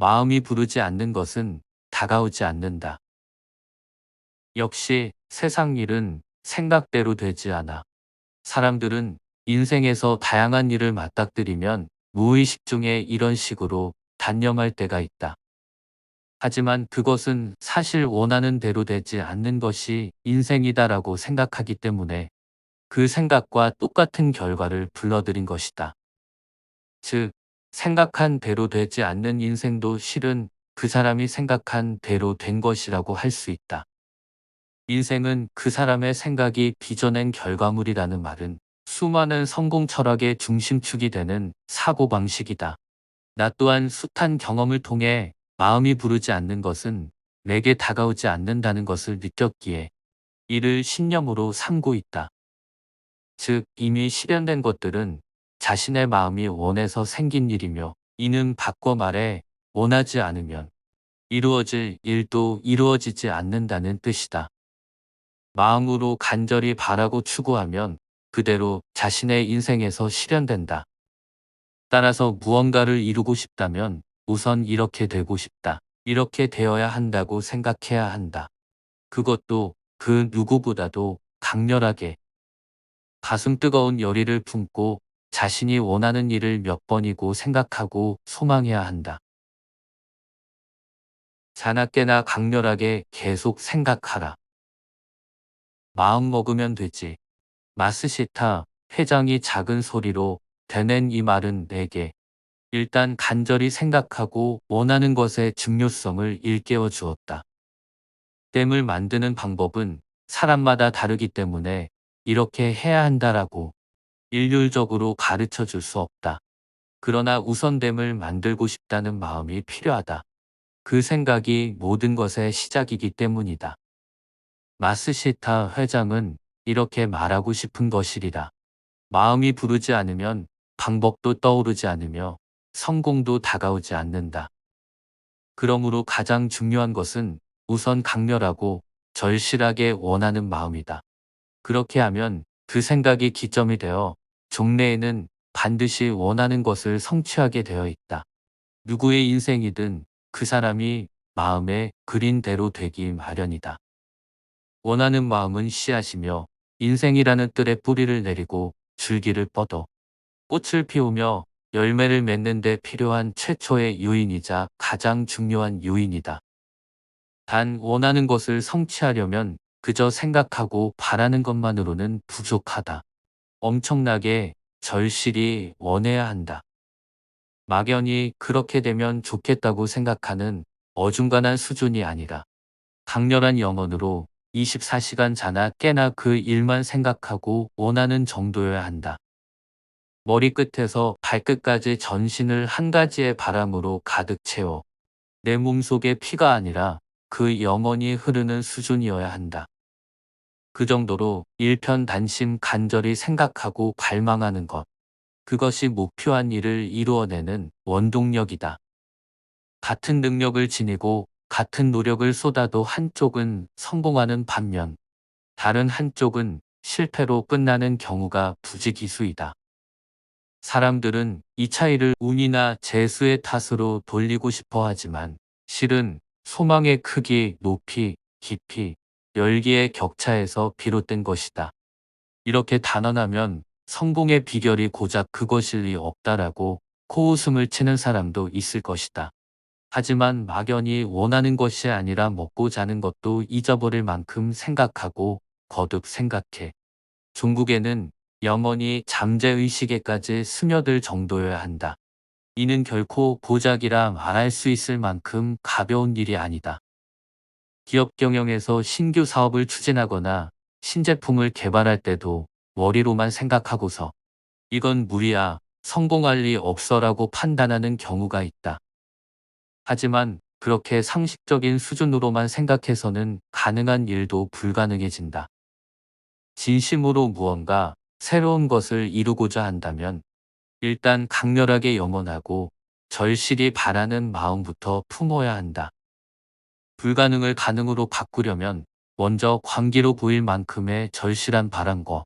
마음이 부르지 않는 것은 다가오지 않는다. 역시 세상 일은 생각대로 되지 않아. 사람들은 인생에서 다양한 일을 맞닥뜨리면 무의식 중에 이런 식으로 단념할 때가 있다. 하지만 그것은 사실 원하는 대로 되지 않는 것이 인생이다라고 생각하기 때문에 그 생각과 똑같은 결과를 불러들인 것이다. 즉, 생각한 대로 되지 않는 인생도 실은 그 사람이 생각한 대로 된 것이라고 할 수 있다. 인생은 그 사람의 생각이 빚어낸 결과물이라는 말은 수많은 성공 철학의 중심축이 되는 사고방식이다. 나 또한 숱한 경험을 통해 마음이 부르지 않는 것은 내게 다가오지 않는다는 것을 느꼈기에 이를 신념으로 삼고 있다. 즉, 이미 실현된 것들은 자신의 마음이 원해서 생긴 일이며, 이는 바꿔 말해 원하지 않으면 이루어질 일도 이루어지지 않는다는 뜻이다. 마음으로 간절히 바라고 추구하면 그대로 자신의 인생에서 실현된다. 따라서 무언가를 이루고 싶다면 우선 이렇게 되고 싶다, 이렇게 되어야 한다고 생각해야 한다. 그것도 그 누구보다도 강렬하게 가슴 뜨거운 열의를 품고 자신이 원하는 일을 몇 번이고 생각하고 소망해야 한다. 자나깨나 강렬하게 계속 생각하라. 마음 먹으면 되지. 마스시타 회장이 작은 소리로 되낸 이 말은 내게 일단 간절히 생각하고 원하는 것의 중요성을 일깨워 주었다. 댐을 만드는 방법은 사람마다 다르기 때문에 이렇게 해야 한다라고 일률적으로 가르쳐 줄 수 없다. 그러나 우선 댐을 만들고 싶다는 마음이 필요하다. 그 생각이 모든 것의 시작이기 때문이다. 마스시타 회장은 이렇게 말하고 싶은 것이리라. 마음이 부르지 않으면 방법도 떠오르지 않으며 성공도 다가오지 않는다. 그러므로 가장 중요한 것은 우선 강렬하고 절실하게 원하는 마음이다. 그렇게 하면 그 생각이 기점이 되어 종래에는 반드시 원하는 것을 성취하게 되어 있다. 누구의 인생이든 그 사람이 마음에 그린 대로 되기 마련이다. 원하는 마음은 씨앗이며 인생이라는 뜰에 뿌리를 내리고 줄기를 뻗어 꽃을 피우며 열매를 맺는 데 필요한 최초의 요인이자 가장 중요한 요인이다. 단 원하는 것을 성취하려면 그저 생각하고 바라는 것만으로는 부족하다. 엄청나게 절실히 원해야 한다. 막연히 그렇게 되면 좋겠다고 생각하는 어중간한 수준이 아니라 강렬한 영혼으로 24시간 자나 깨나 그 일만 생각하고 원하는 정도여야 한다. 머리끝에서 발끝까지 전신을 한 가지의 바람으로 가득 채워 내 몸속의 피가 아니라 그 영혼이 흐르는 수준이어야 한다. 그 정도로 일편단심 간절히 생각하고 갈망하는 것, 그것이 목표한 일을 이루어내는 원동력이다. 같은 능력을 지니고 같은 노력을 쏟아도 한쪽은 성공하는 반면 다른 한쪽은 실패로 끝나는 경우가 부지기수이다. 사람들은 이 차이를 운이나 재수의 탓으로 돌리고 싶어 하지만 실은 소망의 크기, 높이, 깊이, 열기의 격차에서 비롯된 것이다. 이렇게 단언하면 성공의 비결이 고작 그것일 리 없다라고 코웃음을 치는 사람도 있을 것이다. 하지만 막연히 원하는 것이 아니라 먹고 자는 것도 잊어버릴 만큼 생각하고 거듭 생각해. 종국에는 영원히 잠재의식에까지 스며들 정도여야 한다. 이는 결코 고작이라 말할 수 있을 만큼 가벼운 일이 아니다. 기업 경영에서 신규 사업을 추진하거나 신제품을 개발할 때도 머리로만 생각하고서 이건 무리야, 성공할 리 없어라고 판단하는 경우가 있다. 하지만 그렇게 상식적인 수준으로만 생각해서는 가능한 일도 불가능해진다. 진심으로 무언가 새로운 것을 이루고자 한다면 일단 강렬하게 염원하고 절실히 바라는 마음부터 품어야 한다. 불가능을 가능으로 바꾸려면 먼저 광기로 보일 만큼의 절실한 바람과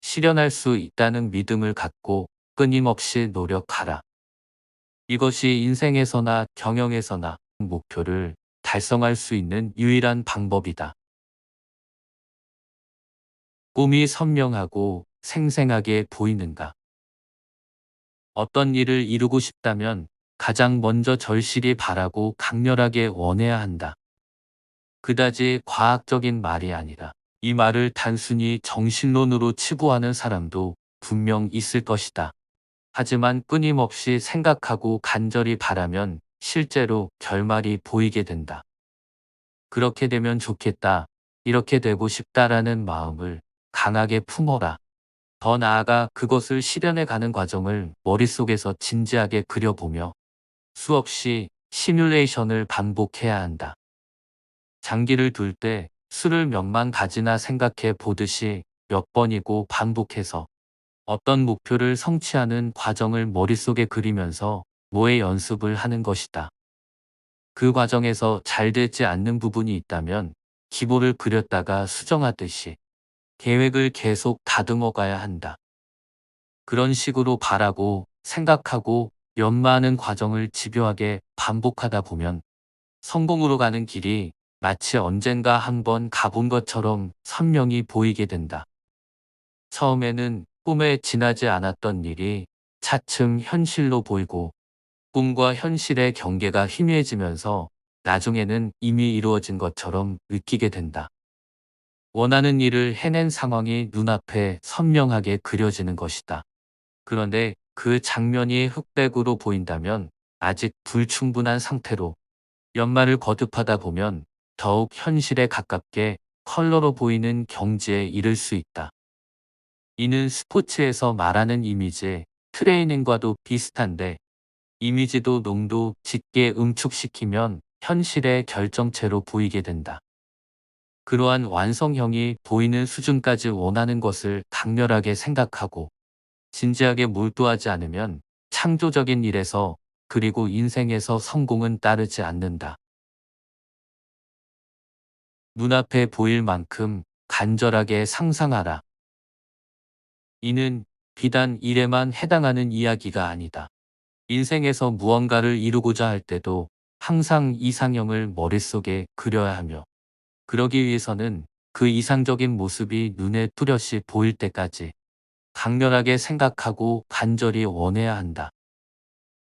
실현할 수 있다는 믿음을 갖고 끊임없이 노력하라. 이것이 인생에서나 경영에서나 목표를 달성할 수 있는 유일한 방법이다. 꿈이 선명하고 생생하게 보이는가? 어떤 일을 이루고 싶다면 가장 먼저 절실히 바라고 강렬하게 원해야 한다. 그다지 과학적인 말이 아니라 이 말을 단순히 정신론으로 치부하는 사람도 분명 있을 것이다. 하지만 끊임없이 생각하고 간절히 바라면 실제로 결말이 보이게 된다. 그렇게 되면 좋겠다, 이렇게 되고 싶다라는 마음을 강하게 품어라. 더 나아가 그것을 실현해 가는 과정을 머릿속에서 진지하게 그려보며 수없이 시뮬레이션을 반복해야 한다. 장기를 둘 때 수를 몇만 가지나 생각해 보듯이 몇 번이고 반복해서 어떤 목표를 성취하는 과정을 머릿속에 그리면서 뭐의 연습을 하는 것이다. 그 과정에서 잘 되지 않는 부분이 있다면 기보를 그렸다가 수정하듯이 계획을 계속 다듬어 가야 한다. 그런 식으로 바라고 생각하고 연마하는 과정을 집요하게 반복하다 보면 성공으로 가는 길이 마치 언젠가 한번 가본 것처럼 선명히 보이게 된다. 처음에는 꿈에 지나지 않았던 일이 차츰 현실로 보이고 꿈과 현실의 경계가 희미해지면서 나중에는 이미 이루어진 것처럼 느끼게 된다. 원하는 일을 해낸 상황이 눈앞에 선명하게 그려지는 것이다. 그런데 그 장면이 흑백으로 보인다면 아직 불충분한 상태로 연말을 거듭하다 보면 더욱 현실에 가깝게 컬러로 보이는 경지에 이를 수 있다. 이는 스포츠에서 말하는 이미지, 트레이닝과도 비슷한데 이미지도 농도 짙게 응축시키면 현실의 결정체로 보이게 된다. 그러한 완성형이 보이는 수준까지 원하는 것을 강렬하게 생각하고 진지하게 몰두하지 않으면 창조적인 일에서 그리고 인생에서 성공은 따르지 않는다. 눈앞에 보일 만큼 간절하게 상상하라. 이는 비단 일에만 해당하는 이야기가 아니다. 인생에서 무언가를 이루고자 할 때도 항상 이상형을 머릿속에 그려야 하며 그러기 위해서는 그 이상적인 모습이 눈에 뚜렷이 보일 때까지 강렬하게 생각하고 간절히 원해야 한다.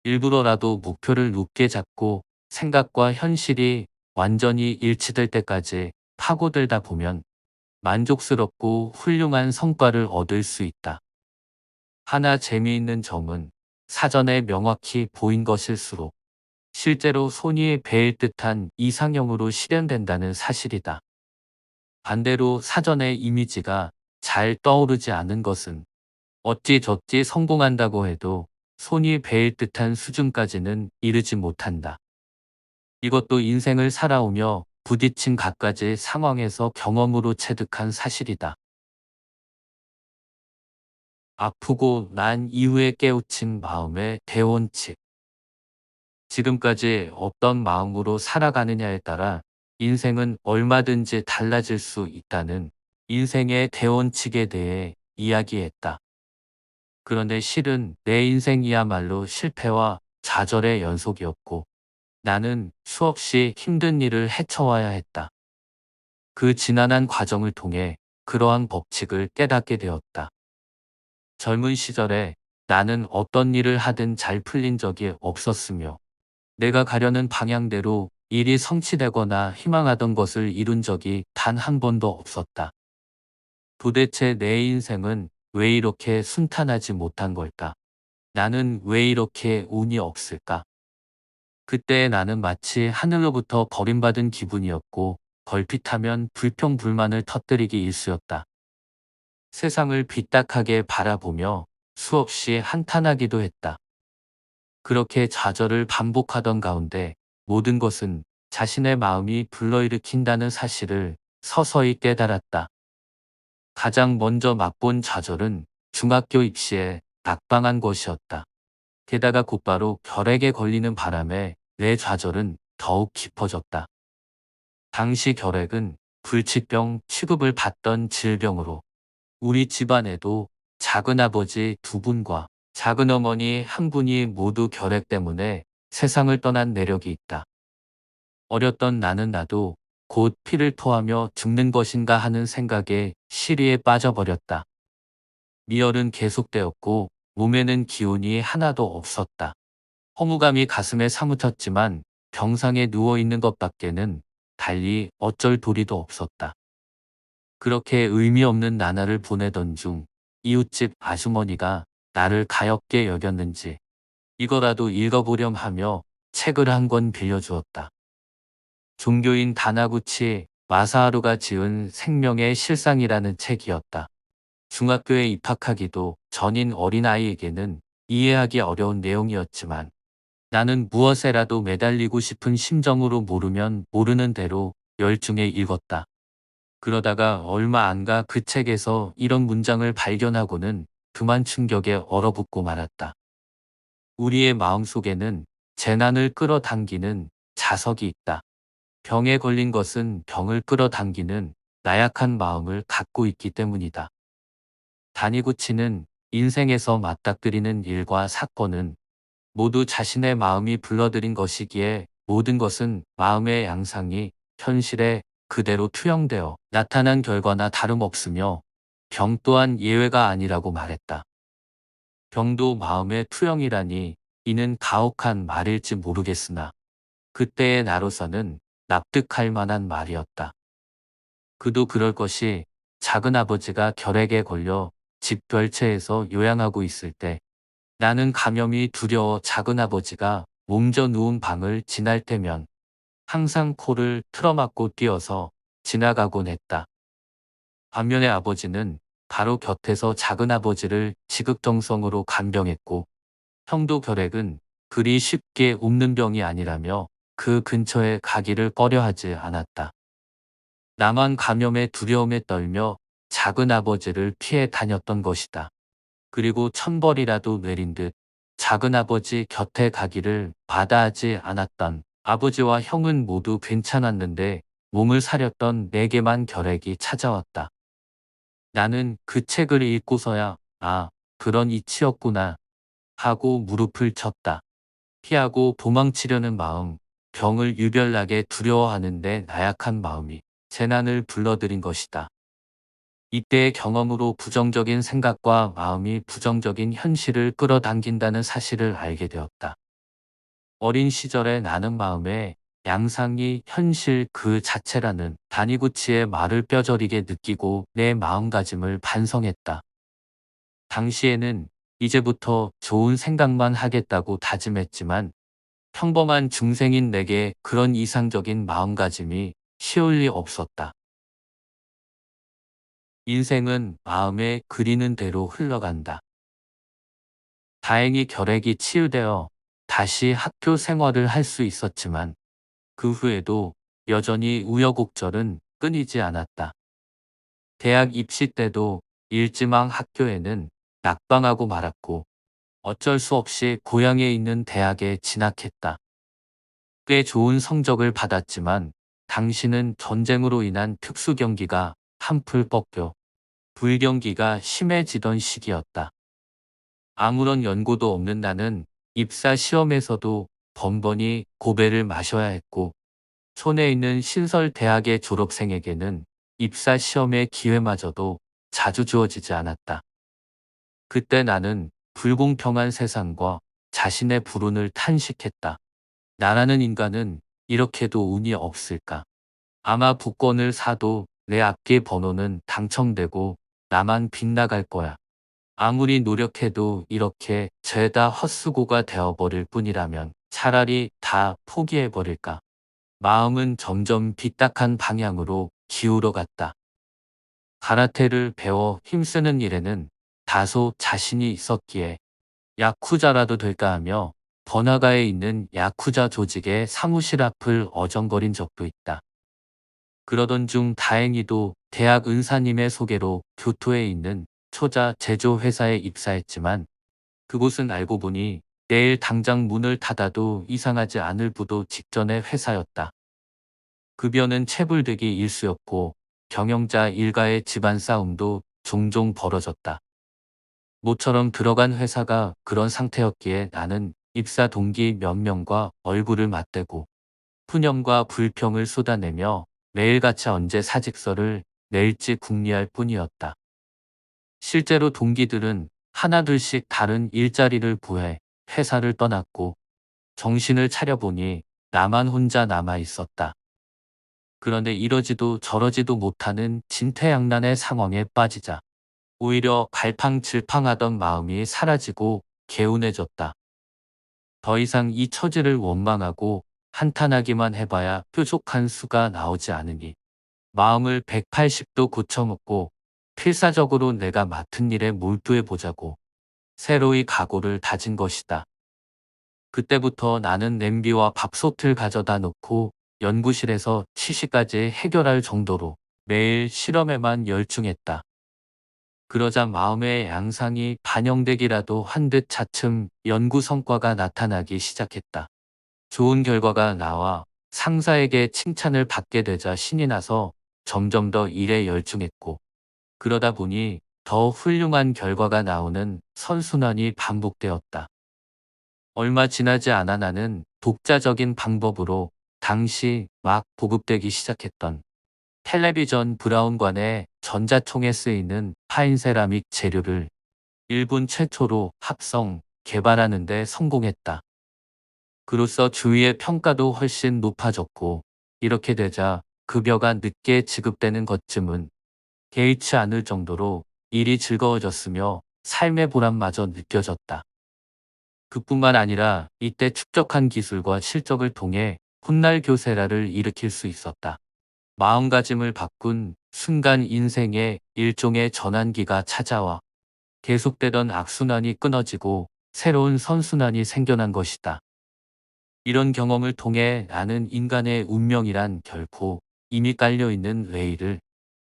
일부러라도 목표를 높게 잡고 생각과 현실이 완전히 일치될 때까지 파고들다 보면 만족스럽고 훌륭한 성과를 얻을 수 있다. 하나 재미있는 점은 사전에 명확히 보인 것일수록 실제로 손이 베일 듯한 이상형으로 실현된다는 사실이다. 반대로 사전의 이미지가 잘 떠오르지 않은 것은 어찌저찌 성공한다고 해도 손이 베일 듯한 수준까지는 이르지 못한다. 이것도 인생을 살아오며 부딪힌 갖가지 상황에서 경험으로 체득한 사실이다. 아프고 난 이후에 깨우친 마음의 대원칙. 지금까지 어떤 마음으로 살아가느냐에 따라 인생은 얼마든지 달라질 수 있다는 인생의 대원칙에 대해 이야기했다. 그런데 실은 내 인생이야말로 실패와 좌절의 연속이었고 나는 수없이 힘든 일을 헤쳐와야 했다. 그 지난한 과정을 통해 그러한 법칙을 깨닫게 되었다. 젊은 시절에 나는 어떤 일을 하든 잘 풀린 적이 없었으며 내가 가려는 방향대로 일이 성취되거나 희망하던 것을 이룬 적이 단 한 번도 없었다. 도대체 내 인생은 왜 이렇게 순탄하지 못한 걸까? 나는 왜 이렇게 운이 없을까? 그때 나는 마치 하늘로부터 버림받은 기분이었고 걸핏하면 불평불만을 터뜨리기 일쑤였다. 세상을 빗딱하게 바라보며 수없이 한탄하기도 했다. 그렇게 좌절을 반복하던 가운데 모든 것은 자신의 마음이 불러일으킨다는 사실을 서서히 깨달았다. 가장 먼저 맛본 좌절은 중학교 입시에 낙방한 것이었다. 게다가 곧바로 결핵에 걸리는 바람에 내 좌절은 더욱 깊어졌다. 당시 결핵은 불치병 취급을 받던 질병으로 우리 집안에도 작은아버지 두 분과 작은 어머니 한 분이 모두 결핵 때문에 세상을 떠난 내력이 있다. 어렸던 나는 나도 곧 피를 토하며 죽는 것인가 하는 생각에 시리에 빠져버렸다. 미열은 계속되었고 몸에는 기운이 하나도 없었다. 허무감이 가슴에 사무쳤지만 병상에 누워있는 것밖에는 달리 어쩔 도리도 없었다. 그렇게 의미 없는 나날을 보내던 중 이웃집 아주머니가 나를 가엾게 여겼는지 이거라도 읽어보렴 하며 책을 한 권 빌려주었다. 종교인 다나구치 마사하루가 지은 생명의 실상이라는 책이었다. 중학교에 입학하기도 전인 어린아이에게는 이해하기 어려운 내용이었지만 나는 무엇에라도 매달리고 싶은 심정으로 모르면 모르는 대로 열중해 읽었다. 그러다가 얼마 안 가 그 책에서 이런 문장을 발견하고는 그만 충격에 얼어붙고 말았다. 우리의 마음속에는 재난을 끌어당기는 자석이 있다. 병에 걸린 것은 병을 끌어당기는 나약한 마음을 갖고 있기 때문이다. 다니구치는 인생에서 맞닥뜨리는 일과 사건은 모두 자신의 마음이 불러들인 것이기에 모든 것은 마음의 양상이 현실에 그대로 투영되어 나타난 결과나 다름없으며 병 또한 예외가 아니라고 말했다. 병도 마음의 투영이라니 이는 가혹한 말일지 모르겠으나 그때의 나로서는 납득할 만한 말이었다. 그도 그럴 것이 작은아버지가 결핵에 걸려 집 별채에서 요양하고 있을 때 나는 감염이 두려워 작은아버지가 몸져 누운 방을 지날 때면 항상 코를 틀어막고 뛰어서 지나가곤 했다. 반면에 아버지는 바로 곁에서 작은아버지를 지극정성으로 간병했고 형도 결핵은 그리 쉽게 옵는 병이 아니라며 그 근처에 가기를 꺼려하지 않았다. 나만 감염의 두려움에 떨며 작은아버지를 피해 다녔던 것이다. 그리고 천벌이라도 내린 듯 작은아버지 곁에 가기를 마다하지 않았던 아버지와 형은 모두 괜찮았는데 몸을 사렸던 내게만 결핵이 찾아왔다. 나는 그 책을 읽고서야 아, 그런 이치였구나 하고 무릎을 쳤다. 피하고 도망치려는 마음, 병을 유별나게 두려워하는데 나약한 마음이 재난을 불러들인 것이다. 이때의 경험으로 부정적인 생각과 마음이 부정적인 현실을 끌어당긴다는 사실을 알게 되었다. 어린 시절에 나는 마음의 양상이 현실 그 자체라는 다니구치의 말을 뼈저리게 느끼고 내 마음가짐을 반성했다. 당시에는 이제부터 좋은 생각만 하겠다고 다짐했지만 평범한 중생인 내게 그런 이상적인 마음가짐이 쉬울 리 없었다. 인생은 마음에 그리는 대로 흘러간다. 다행히 결핵이 치유되어 다시 학교 생활을 할 수 있었지만 그 후에도 여전히 우여곡절은 끊이지 않았다. 대학 입시 때도 일지망 학교에는 낙방하고 말았고 어쩔 수 없이 고향에 있는 대학에 진학했다. 꽤 좋은 성적을 받았지만 당시는 전쟁으로 인한 특수경기가 한풀 꺾여 불경기가 심해지던 시기였다. 아무런 연고도 없는 나는 입사 시험에서도 번번이 고배를 마셔야 했고 손에 있는 신설 대학의 졸업생에게는 입사 시험의 기회마저도 자주 주어지지 않았다. 그때 나는 불공평한 세상과 자신의 불운을 탄식했다. 나라는 인간은 이렇게도 운이 없을까? 아마 복권을 사도 내 앞뒤 번호는 당첨되고 나만 빗나갈 거야. 아무리 노력해도 이렇게 죄다 헛수고가 되어버릴 뿐이라면 차라리 다 포기해버릴까. 마음은 점점 빗딱한 방향으로 기울어 갔다. 가라테를 배워 힘쓰는 일에는 다소 자신이 있었기에 야쿠자라도 될까 하며 번화가에 있는 야쿠자 조직의 사무실 앞을 어정거린 적도 있다. 그러던 중 다행히도 대학 은사님의 소개로 교토에 있는 초자 제조 회사에 입사했지만 그곳은 알고 보니 내일 당장 문을 닫아도 이상하지 않을 부도 직전의 회사였다. 급여는 체불되기 일쑤였고 경영자 일가의 집안 싸움도 종종 벌어졌다. 모처럼 들어간 회사가 그런 상태였기에 나는 입사 동기 몇 명과 얼굴을 맞대고 푸념과 불평을 쏟아내며 매일같이 언제 사직서를 낼지 궁리할 뿐이었다. 실제로 동기들은 하나둘씩 다른 일자리를 구해 회사를 떠났고 정신을 차려보니 나만 혼자 남아 있었다. 그런데 이러지도 저러지도 못하는 진퇴양난의 상황에 빠지자 오히려 갈팡질팡하던 마음이 사라지고 개운해졌다. 더 이상 이 처지를 원망하고 한탄하기만 해봐야 뾰족한 수가 나오지 않으니 마음을 180도 고쳐먹고 필사적으로 내가 맡은 일에 몰두해 보자고 새로이 각오를 다진 것이다. 그때부터 나는 냄비와 밥솥을 가져다 놓고 연구실에서 치시까지 해결할 정도로 매일 실험에만 열중했다. 그러자 마음의 양상이 반영되기라도 한 듯 차츰 연구 성과가 나타나기 시작했다. 좋은 결과가 나와 상사에게 칭찬을 받게 되자 신이 나서 점점 더 일에 열중했고, 그러다 보니 더 훌륭한 결과가 나오는 선순환이 반복되었다. 얼마 지나지 않아 나는 독자적인 방법으로 당시 막 보급되기 시작했던 텔레비전 브라운관의 전자총에 쓰이는 파인세라믹 재료를 일본 최초로 합성, 개발하는 데 성공했다. 그로써 주위의 평가도 훨씬 높아졌고, 이렇게 되자 급여가 늦게 지급되는 것쯤은 개의치 않을 정도로 일이 즐거워졌으며 삶의 보람마저 느껴졌다. 그뿐만 아니라 이때 축적한 기술과 실적을 통해 훗날 교세라를 일으킬 수 있었다. 마음가짐을 바꾼 순간 인생의 일종의 전환기가 찾아와 계속되던 악순환이 끊어지고 새로운 선순환이 생겨난 것이다. 이런 경험을 통해 나는 인간의 운명이란 결코 이미 깔려있는 레일을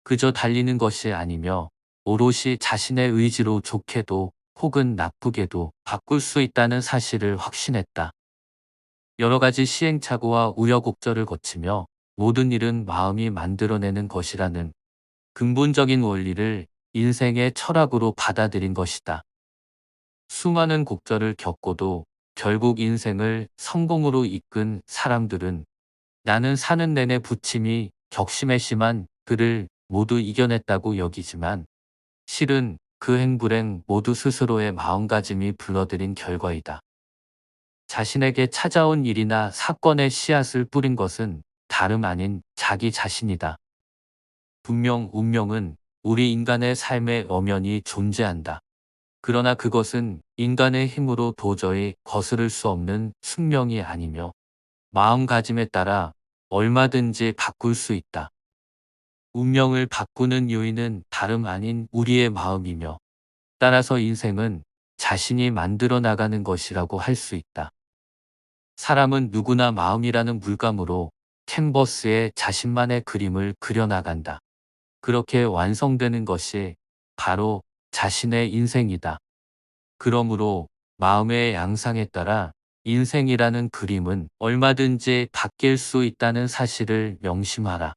그저 달리는 것이 아니며 오롯이 자신의 의지로 좋게도 혹은 나쁘게도 바꿀 수 있다는 사실을 확신했다. 여러 가지 시행착오와 우여곡절을 거치며 모든 일은 마음이 만들어내는 것이라는 근본적인 원리를 인생의 철학으로 받아들인 것이다. 수많은 곡절을 겪고도 결국 인생을 성공으로 이끈 사람들은 나는 사는 내내 부침이 격심에 심한 그를 모두 이겨냈다고 여기지만, 실은 그 행불행 모두 스스로의 마음가짐이 불러들인 결과이다. 자신에게 찾아온 일이나 사건의 씨앗을 뿌린 것은 다름 아닌 자기 자신이다. 분명 운명은 우리 인간의 삶에 엄연히 존재한다. 그러나 그것은 인간의 힘으로 도저히 거스를 수 없는 숙명이 아니며 마음가짐에 따라 얼마든지 바꿀 수 있다. 운명을 바꾸는 요인은 다름 아닌 우리의 마음이며, 따라서 인생은 자신이 만들어 나가는 것이라고 할 수 있다. 사람은 누구나 마음이라는 물감으로 캔버스에 자신만의 그림을 그려나간다. 그렇게 완성되는 것이 바로 자신의 인생이다. 그러므로 마음의 양상에 따라 인생이라는 그림은 얼마든지 바뀔 수 있다는 사실을 명심하라.